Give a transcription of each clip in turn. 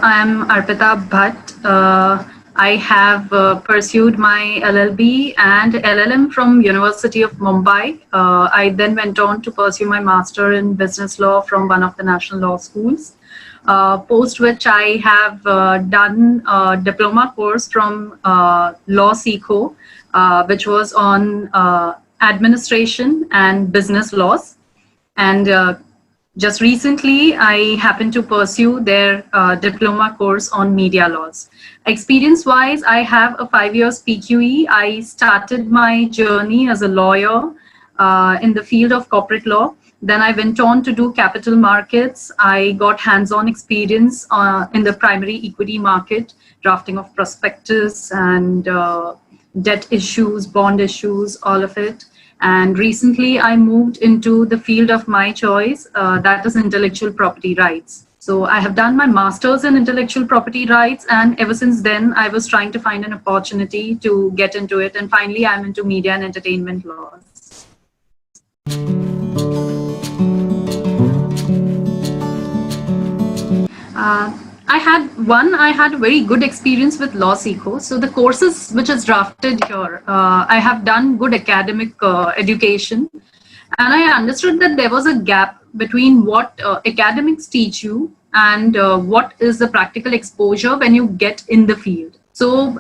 I am Arpita Bhatt. I have pursued my LLB and LLM from University of Mumbai. I then went on to pursue my master in business law from one of the national law schools. Post which I have done a diploma course from LawSikho, which was on administration and business laws. And just recently, I happened to pursue their diploma course on media laws. Experience-wise, I have a 5 years PQE. I started my journey as a lawyer in the field of corporate law. Then I went on to do capital markets. I got hands-on experience in the primary equity market, drafting of prospectus and debt issues, bond issues, all of it. And recently I moved into the field of my choice, that is intellectual property rights. So I have done my master's in intellectual property rights, and ever since then I was trying to find an opportunity to get into it. And finally I'm into media and entertainment laws. I had a very good experience with LawSikho. So the courses which is drafted here, I have done good academic education, and I understood that there was a gap between what academics teach you and what is the practical exposure when you get in the field. So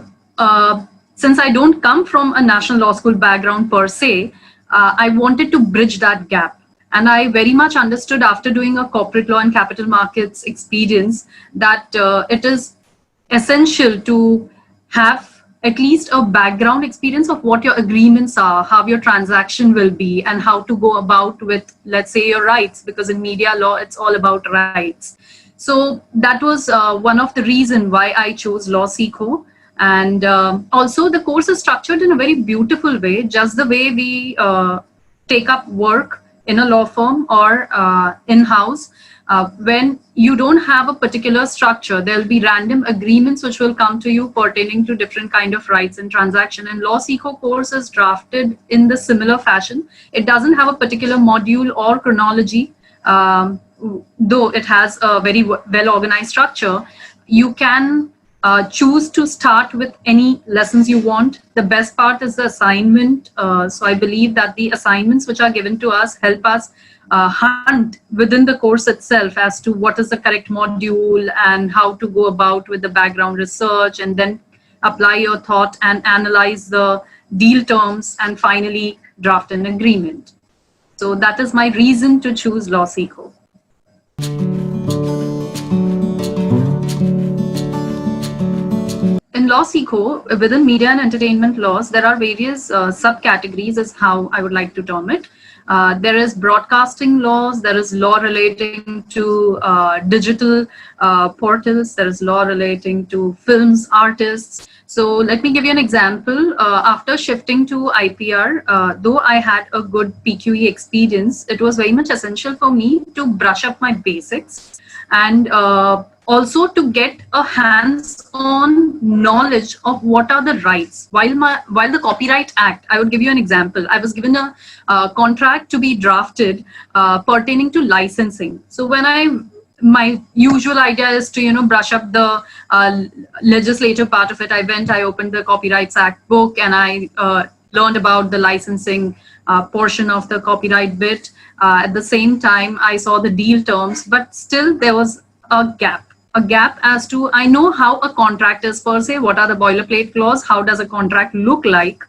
since I don't come from a national law school background per se, I wanted to bridge that gap. And I very much understood after doing a corporate law and capital markets experience that it is essential to have at least a background experience of what your agreements are, how your transaction will be, and how to go about with, let's say, your rights, because in media law, it's all about rights. So that was one of the reasons why I chose LawSikho. And also the course is structured in a very beautiful way, just the way we take up work in a law firm or in-house. When you don't have a particular structure, there will be random agreements which will come to you pertaining to different kind of rights and transaction. And LawSikho course is drafted in the similar fashion. It doesn't have a particular module or chronology, though it has a very well-organized structure. You can choose to start with any lessons you want. The best part is the assignment. So I believe that the assignments which are given to us help us hunt within the course itself as to what is the correct module and how to go about with the background research, and then apply your thought and analyze the deal terms and finally draft an agreement. So that is my reason to choose LawSikho. In LawSikho, within media and entertainment laws, there are various subcategories, is how I would like to term it. There is broadcasting laws, there is law relating to digital portals, there is law relating to films, artists. So let me give you an example. After shifting to IPR, though I had a good PQE experience, it was very much essential for me to brush up my basics and also to get a hands-on knowledge of what are the rights. While the Copyright Act, I would give you an example. I was given a contract to be drafted pertaining to licensing. So when my usual idea is to brush up the legislative part of it, I opened the Copyrights Act book and I learned about the licensing portion of the copyright bit. At the same time, I saw the deal terms, but still there was a gap as to, I know how a contract is per se, what are the boilerplate clause, how does a contract look like,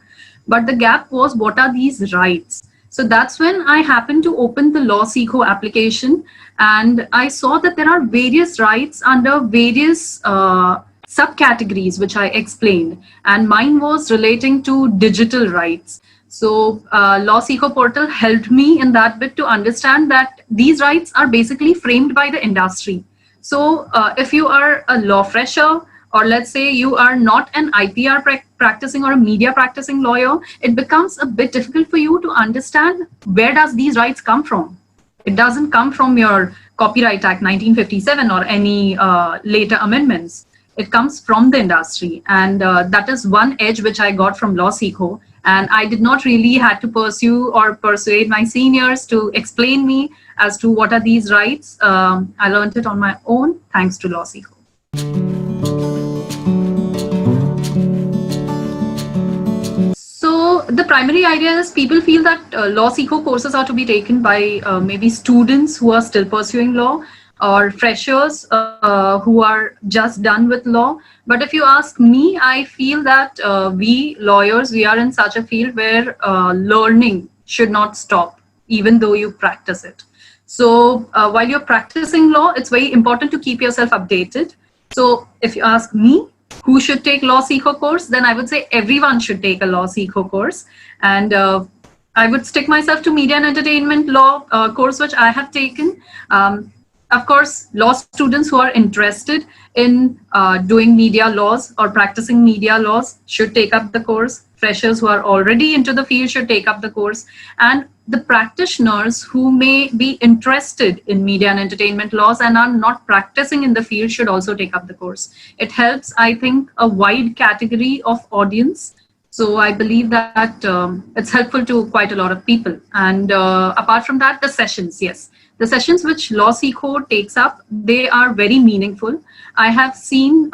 but the gap was what are these rights. So that's when I happened to open the LawSikho application, and I saw that there are various rights under various subcategories which I explained, and mine was relating to digital rights. So LawSikho portal helped me in that bit to understand that these rights are basically framed by the industry. So if you are a law fresher, or let's say you are not an IPR practicing or a media practicing lawyer, it becomes a bit difficult for you to understand where does these rights come from. It doesn't come from your Copyright Act 1957 or any later amendments. It comes from the industry, and that is one edge which I got from LawSikho. And I did not really had to pursue or persuade my seniors to explain me as to what are these rights. I learned it on my own thanks to LawSikho. the primary idea is people feel that LawSikho courses are to be taken by maybe students who are still pursuing law, or freshers who are just done with law. But if you ask me, I feel that we lawyers, we are in such a field where learning should not stop, even though you practice it. So while you're practicing law, it's very important to keep yourself updated. So if you ask me, who should take LawSikho course, then I would say everyone should take a LawSikho course. And I would stick myself to media and entertainment law course, which I have taken. Of course, law students who are interested in doing media laws or practicing media laws should take up the course. Freshers who are already into the field should take up the course. And the practitioners who may be interested in media and entertainment laws and are not practicing in the field should also take up the course. It helps, I think, a wide category of audience. So I believe that it's helpful to quite a lot of people. And apart from that, the sessions, yes. The sessions which LawSikho takes up, they are very meaningful. I have seen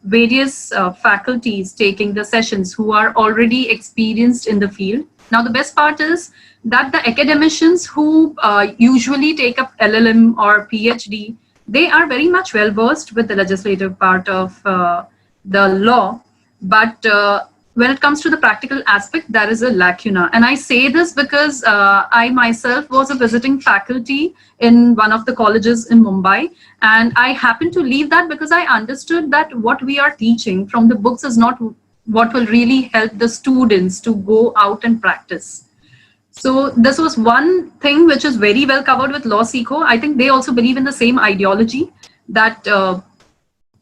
various faculties taking the sessions who are already experienced in the field. Now, the best part is that the academicians who usually take up LLM or PhD, they are very much well versed with the legislative part of the law. But when it comes to the practical aspect, there is a lacuna. And I say this because I myself was a visiting faculty in one of the colleges in Mumbai. And I happened to leave that because I understood that what we are teaching from the books is not what will really help the students to go out and practice. So this was one thing which is very well covered with LawSikho. I think they also believe in the same ideology that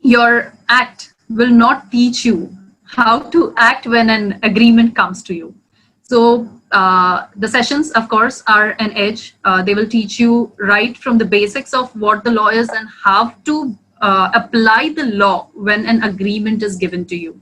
your act will not teach you how to act when an agreement comes to you. So the sessions, of course, are an edge. They will teach you right from the basics of what the law is and how to apply the law when an agreement is given to you.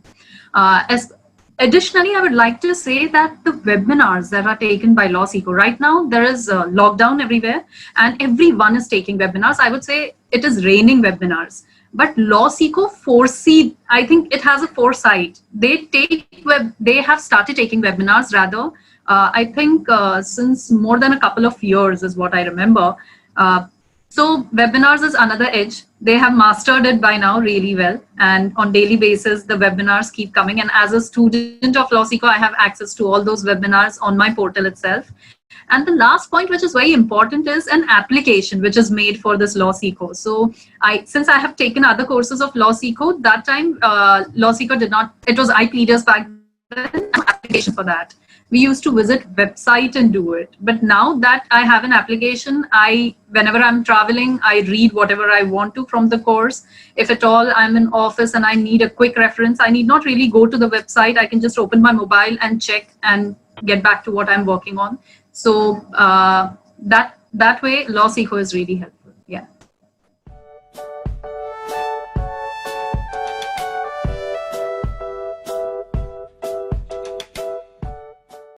Additionally, I would like to say that the webinars that are taken by LawSikho, right now there is a lockdown everywhere and everyone is taking webinars. I would say it is raining webinars. But LawSikho foresee, I think it has a foresight. They have started taking webinars rather. I think since more than a couple of years is what I remember. So webinars is another edge. They have mastered it by now really well. And on daily basis, the webinars keep coming. And as a student of LawSikho, I have access to all those webinars on my portal itself. And the last point, which is very important, is an application which is made for this LawSikho. So since I have taken other courses of LawSikho, that time LawSikho did not, it was IPRs back then, an application for that. We used to visit website and do it. But now that I have an application, whenever I'm traveling, I read whatever I want to from the course. If at all I'm in office and I need a quick reference, I need not really go to the website. I can just open my mobile and check and get back to what I'm working on. So that way, LawSikho is really helpful.